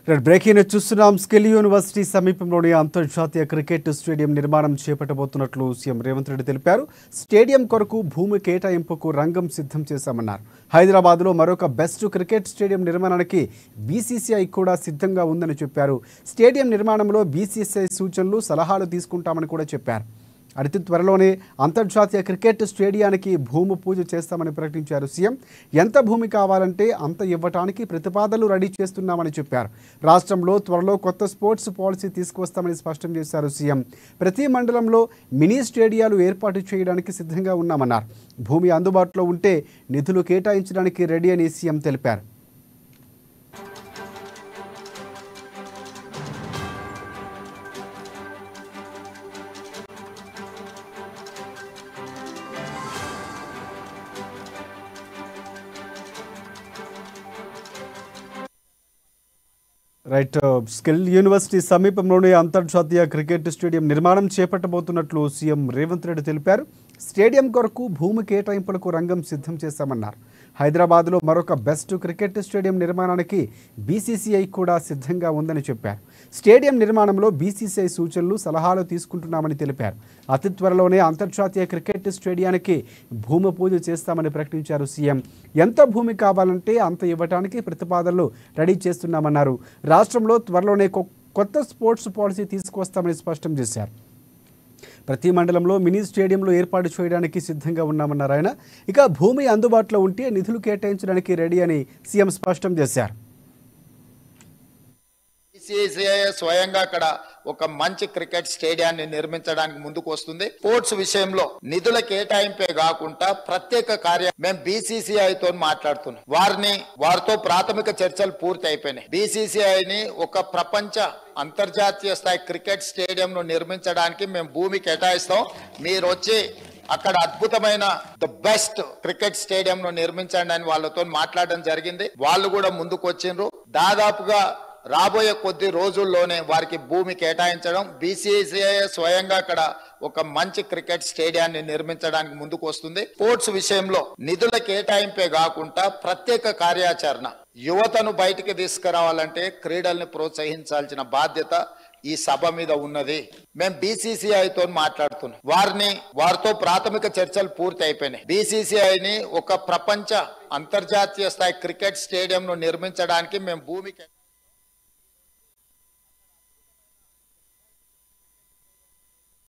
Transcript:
Breaking news చూస్తున్నాం. Skill university సమీపంలోని అంతర్జాతీయ క్రికెట్ స్టేడియం నిర్మాణం చేపట్టబోతున్నట్లు సీఎం రేవంత్ రెడ్డి తెలిపారు. స్టేడియం కొరకు భూమి కేటాయింపుకు రంగం సిద్ధం చేశామన్నారు. హైదరాబాద్లో మరొక బెస్ట్ క్రికెట్ స్టేడియం నిర్మాణానికి బీసీసీఐ కూడా సిద్ధంగా ఉందని చెప్పారు. స్టేడియం నిర్మాణంలో బీసీసీఐ సూచనలు, సలహాలు తీసుకుంటామని కూడా చెప్పారు. అతి త్వరలోనే అంతర్జాతీయ క్రికెట్ స్టేడియానికి భూమి పూజ చేస్తామని ప్రకటించారు సీఎం. ఎంత భూమి కావాలంటే అంత ఇవ్వటానికి ప్రతిపాదనలు రెడీ చేస్తున్నామని చెప్పారు. రాష్ట్రంలో త్వరలో కొత్త స్పోర్ట్స్ పాలసీ తీసుకువస్తామని స్పష్టం చేశారు సీఎం. ప్రతి మండలంలో మినీ స్టేడియాలు ఏర్పాటు చేయడానికి సిద్ధంగా ఉన్నామన్నారు. భూమి అందుబాటులో ఉంటే నిధులు కేటాయించడానికి రెడీ అని సీఎం తెలిపారు. రైట్. స్కిల్ యూనివర్సిటీ సమీపంలోని అంతర్జాతీయ క్రికెట్ స్టేడియం నిర్మాణం చేపట్టబోతున్నట్లు సీఎం రేవంత్ రెడ్డి తెలిపారు. స్టేడియం కొరకు భూమి కేటాయింపులకు రంగం సిద్ధం చేశామన్నారు. హైదరాబాద్లో మరొక బెస్ట్ క్రికెట్ స్టేడియం నిర్మాణానికి బీసీసీఐ కూడా సిద్ధంగా ఉందని చెప్పారు. స్టేడియం నిర్మాణంలో బీసీసీఐ సూచనలు, సలహాలు తీసుకుంటున్నామని తెలిపారు. అతి త్వరలోనే అంతర్జాతీయ క్రికెట్ స్టేడియానికి భూమి పూజ చేస్తామని ప్రకటించారు సీఎం. ఎంత భూమి కావాలంటే అంత ఇవ్వడానికి ప్రతిపాదనలు రెడీ చేస్తున్నామన్నారు. రాష్ట్రంలో త్వరలోనే కొత్త స్పోర్ట్స్ పాలసీ తీసుకువస్తామని స్పష్టం చేశారు. ప్రతి మండలంలో మినీ స్టేడియంలో ఏర్పాటు చేయడానికి సిద్ధంగా ఉన్నామన్నారు ఆయన. ఇక భూమి అందుబాటులో ఉంటే నిధులు కేటాయించడానికి రెడీ అని సీఎం స్పష్టం చేశారు. బీసీసీఐ స్వయంగా అక్కడ ఒక మంచి క్రికెట్ స్టేడియాన్ని నిర్మించడానికి ముందుకు వస్తుంది. స్పోర్ట్స్ విషయంలో నిధుల కేటాయింపే కాకుండా ప్రత్యేక కార్యం మేము బీసీసీఐతో మాట్లాడుతున్నాం. వారితో ప్రాథమిక చర్చలు పూర్తి అయిపోయినాయి. బీసీసీఐని ఒక ప్రపంచ అంతర్జాతీయ స్థాయి క్రికెట్ స్టేడియం ను నిర్మించడానికి మేము భూమి కేటాయిస్తాం. మీరు వచ్చి అక్కడ అద్భుతమైన ద బెస్ట్ క్రికెట్ స్టేడియం ను నిర్మించండి అని వాళ్ళతో మాట్లాడడం జరిగింది. వాళ్ళు కూడా ముందుకు వచ్చిండ్రు. దాదాపుగా రాబోయే కొద్ది రోజుల్లోనే వారికి భూమి కేటాయించడం, బీసీసీఐ స్వయంగా అక్కడ ఒక మంచి క్రికెట్ స్టేడియాన్ని నిర్మించడానికి ముందుకు వస్తుంది. స్పోర్ట్స్ విషయంలో నిధుల కేటాయింపే కాకుండా ప్రత్యేక కార్యాచరణ, యువతను బయటికి తీసుకురావాలంటే క్రీడల్ని ప్రోత్సహించాల్సిన బాధ్యత ఈ సభ మీద ఉన్నది. మేము బీసీసీఐతో మాట్లాడుతున్నాం. వారితో ప్రాథమిక చర్చలు పూర్తి అయిపోయినాయి. బీసీసీఐని ఒక ప్రపంచ అంతర్జాతీయ స్థాయి క్రికెట్ స్టేడియం ను నిర్మించడానికి మేము భూమి